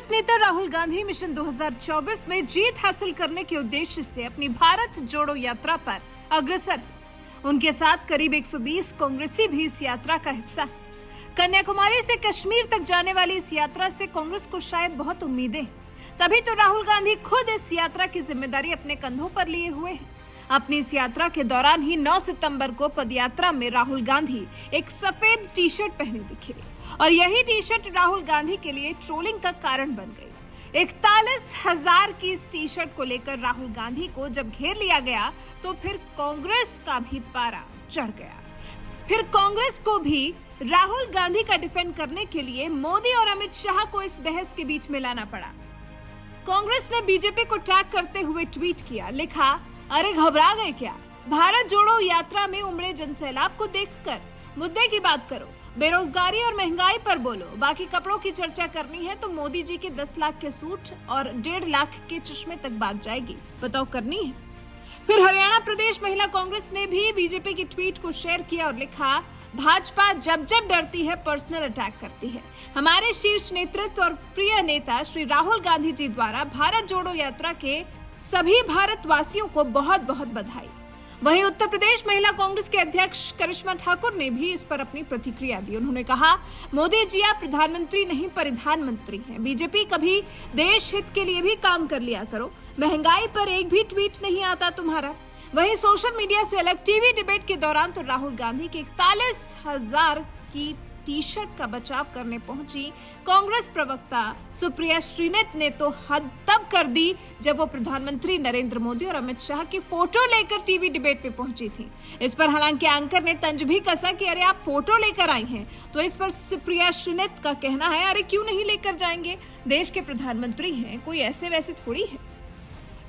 कांग्रेस नेता राहुल गांधी मिशन 2024 में जीत हासिल करने के उद्देश्य से अपनी भारत जोड़ो यात्रा पर अग्रसर हैं। उनके साथ करीब 120 कांग्रेसी भी इस यात्रा का हिस्सा हैं। कन्याकुमारी से कश्मीर तक जाने वाली इस यात्रा से कांग्रेस को शायद बहुत उम्मीदें, तभी तो राहुल गांधी खुद इस यात्रा की जिम्मेदारी अपने कंधों पर लिए हुए हैं। अपनी इस यात्रा के दौरान ही 9 सितंबर को पदयात्रा में राहुल गांधी एक सफेद टी शर्ट पहने दिखे और यही टी शर्ट राहुल गांधी के लिए ट्रोलिंग का कारण बन गई। 41,000 की इस टी शर्ट को लेकर राहुल गांधी को जब घेर लिया गया तो फिर कांग्रेस का भी पारा चढ़ गया। फिर कांग्रेस को भी राहुल गांधी का डिफेंड करने के लिए मोदी और अमित शाह को इस बहस के बीच में लाना पड़ा। कांग्रेस ने बीजेपी को टैग करते हुए ट्वीट किया, लिखा, अरे घबरा गए क्या? भारत जोड़ो यात्रा में उमड़े जनसैलाब को देखकर मुद्दे की बात करो, बेरोजगारी और महंगाई पर बोलो। बाकी कपड़ों की चर्चा करनी है तो मोदी जी के 10 लाख के सूट और 1.5 लाख के चश्मे तक बात जाएगी, बताओ करनी है? फिर हरियाणा प्रदेश महिला कांग्रेस ने भी बीजेपी की ट्वीट को शेयर किया और लिखा, भाजपा जब जब डरती है पर्सनल अटैक करती है। हमारे शीर्ष नेतृत्व और प्रिय नेता श्री राहुल गांधी जी द्वारा भारत जोड़ो यात्रा के सभी भारतवासियों को बहुत बहुत बधाई। वहीं उत्तर प्रदेश महिला कांग्रेस के अध्यक्ष करिश्मा ठाकुर ने भी इस पर अपनी प्रतिक्रिया दी। उन्होंने कहा, मोदी जी आप प्रधानमंत्री नहीं प्रधानमंत्री हैं। बीजेपी कभी देश हित के लिए भी काम कर लिया करो। महंगाई पर एक भी ट्वीट नहीं आता तुम्हारा। वहीं सोशल मीडिया से अलग टीवी डिबेट के दौरान तो राहुल गांधी के 41,000 की टी शर्ट का बचाव करने पहुंची कांग्रेस प्रवक्ता सुप्रिया श्रीनेत ने तो हद तब कर दी जब वो प्रधानमंत्री नरेंद्र मोदी और अमित शाह की फोटो लेकर टीवी डिबेट में पहुंची थी। इस पर हालांकि एंकर ने तंज भी कसा कि अरे आप फोटो लेकर आई हैं, तो इस पर सुप्रिया श्रीनेत का कहना है, अरे क्यों नहीं लेकर जाएंगे, देश के प्रधानमंत्री हैं, कोई ऐसे वैसे थोड़ी है।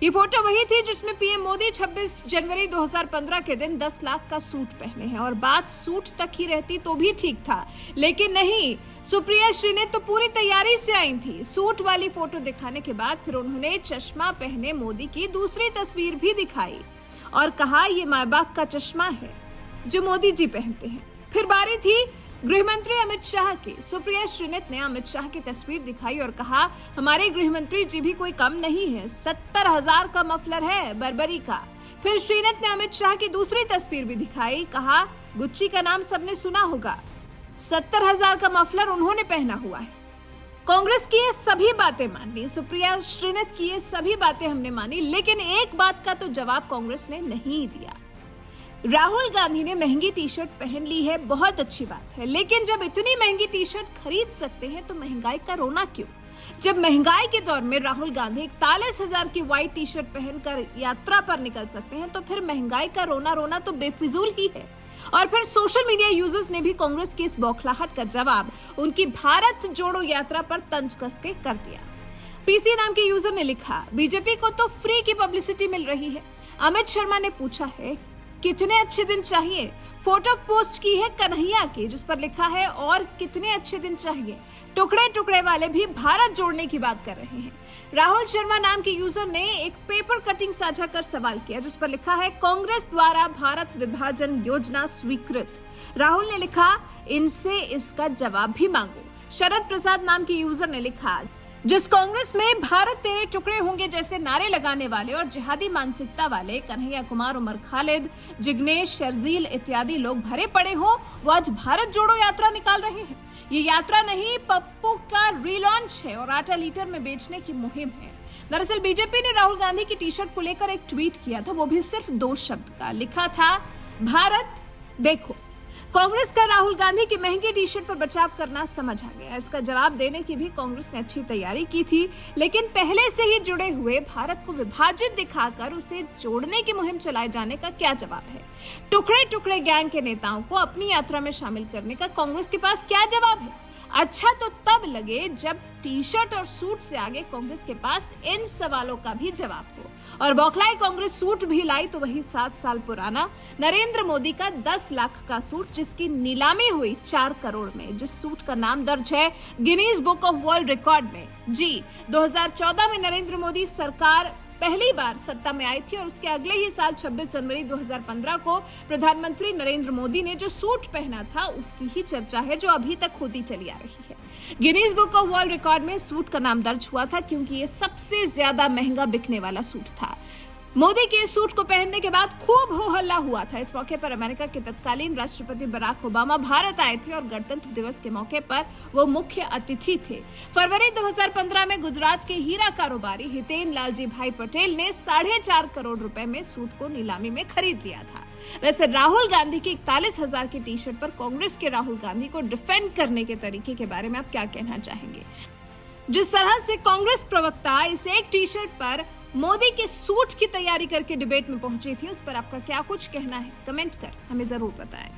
ये फोटो वही थी जिसमें पीएम मोदी 26 जनवरी 2015 के दिन 10 लाख का सूट पहने हैं और बात सूट तक ही रहती तो भी ठीक था, लेकिन नहीं, सुप्रिया श्रीनेत तो पूरी तैयारी से आई थी। सूट वाली फोटो दिखाने के बाद फिर उन्होंने चश्मा पहने मोदी की दूसरी तस्वीर भी दिखाई और कहा, ये माँ बाप का चश्मा है जो मोदी जी पहनते हैं। फिर बारी थी गृहमंत्री अमित शाह की। सुप्रिया श्रीनेत ने अमित शाह की तस्वीर दिखाई और कहा, हमारे गृहमंत्री जी भी कोई कम नहीं है, 70,000 का मफलर है बर्बरी का। फिर श्रीनेत ने अमित शाह की दूसरी तस्वीर भी दिखाई, कहा, गुच्ची का नाम सबने सुना होगा, 70,000 का मफलर उन्होंने पहना हुआ है। कांग्रेस की ये सभी बातें मानी, सुप्रिया श्रीनेत की ये सभी बातें हमने मानी, लेकिन एक बात का तो जवाब कांग्रेस ने नहीं दिया। राहुल गांधी ने महंगी टी शर्ट पहन ली है, बहुत अच्छी बात है, लेकिन जब इतनी महंगी टी शर्ट खरीद सकते हैं तो महंगाई का रोना क्यों? जब महंगाई के दौर में राहुल गांधी 41,000 की व्हाइट टी शर्ट पहनकर यात्रा पर निकल सकते हैं तो फिर महंगाई का रोना तो बेफिजूल ही है। और फिर सोशल मीडिया यूजर्स ने भी कांग्रेस की इस बौखलाहट का जवाब उनकी भारत जोड़ो यात्रा पर तंज कस के कर दिया। पीसी नाम के यूजर ने लिखा, बीजेपी को तो फ्री की पब्लिसिटी मिल रही है। अमित शर्मा ने पूछा है, कितने अच्छे दिन चाहिए? फोटो पोस्ट की है कन्हैया की जिस पर लिखा है, और कितने अच्छे दिन चाहिए? टुकड़े टुकड़े वाले भी भारत जोड़ने की बात कर रहे हैं। राहुल शर्मा नाम के यूजर ने एक पेपर कटिंग साझा कर सवाल किया जिस पर लिखा है, कांग्रेस द्वारा भारत विभाजन योजना स्वीकृत। राहुल ने लिखा, इनसे इसका जवाब भी मांगो। शरद प्रसाद नाम के यूजर ने लिखा, जिस कांग्रेस में भारत तेरे टुकड़े होंगे जैसे नारे लगाने वाले और जिहादी मानसिकता वाले कन्हैया कुमार, उमर खालिद, जिग्नेश, शर्जील इत्यादि लोग भरे पड़े हो, वो आज भारत जोड़ो यात्रा निकाल रहे हैं। ये यात्रा नहीं, पप्पू का रीलॉन्च है और आटा लीटर में बेचने की मुहिम है। दरअसल बीजेपी ने राहुल गांधी की टी शर्ट को लेकर एक ट्वीट किया था, वो भी सिर्फ 2 शब्द का। लिखा था, भारत देखो। कांग्रेस का राहुल गांधी की महंगी टी शर्ट पर बचाव करना समझ आ गया। इसका जवाब देने की भी कांग्रेस ने अच्छी तैयारी की थी, लेकिन पहले से ही जुड़े हुए भारत को विभाजित दिखाकर उसे जोड़ने की मुहिम चलाए जाने का क्या जवाब है? टुकड़े टुकड़े गैंग के नेताओं को अपनी यात्रा में शामिल करने का कांग्रेस के पास क्या जवाब है? अच्छा तो तब लगे जब टी शर्ट और सूट से आगे कांग्रेस के पास इन सवालों का भी जवाब हो। और बौखलाए कांग्रेस सूट भी लाई तो वही 7 साल पुराना नरेंद्र मोदी का 10 लाख का सूट, जिसकी नीलामी हुई 4 करोड़ में, जिस सूट का नाम दर्ज है Guinness book of world record में। जी, 2014 में नरेंद्र मोदी सरकार पहली बार सत्ता में आई थी और उसके अगले ही साल 26 जनवरी 2015 को प्रधानमंत्री नरेंद्र मोदी ने जो सूट पहना था उसकी ही चर्चा है, जो अभी तक होती चली आ रही है। Guinness book of world record में सूट का नाम दर्ज हुआ था क्योंकि ये सबसे ज्यादा महंगा बिकने वाला सूट था। मोदी के सूट को पहनने के बाद खूब हो हल्ला हुआ था। इस मौके पर अमेरिका के तत्कालीन राष्ट्रपति बराक ओबामा भारत आए थे और गणतंत्र दिवस के मौके पर वो मुख्य अतिथि थे। फरवरी 2015 में गुजरात के हीरा कारोबारी हितेन लालजी भाई पटेल ने 4.5 करोड़ रुपए में सूट को नीलामी में खरीद लिया था। वैसे राहुल गांधी की 41,000 की टी शर्ट पर कांग्रेस के राहुल गांधी को डिफेंड करने के तरीके के बारे में आप क्या कहना चाहेंगे? जिस तरह से कांग्रेस प्रवक्ता इस एक टी शर्ट पर मोदी के सूट की तैयारी करके डिबेट में पहुंची थी, उस पर आपका क्या कुछ कहना है? कमेंट कर हमें जरूर बताएं।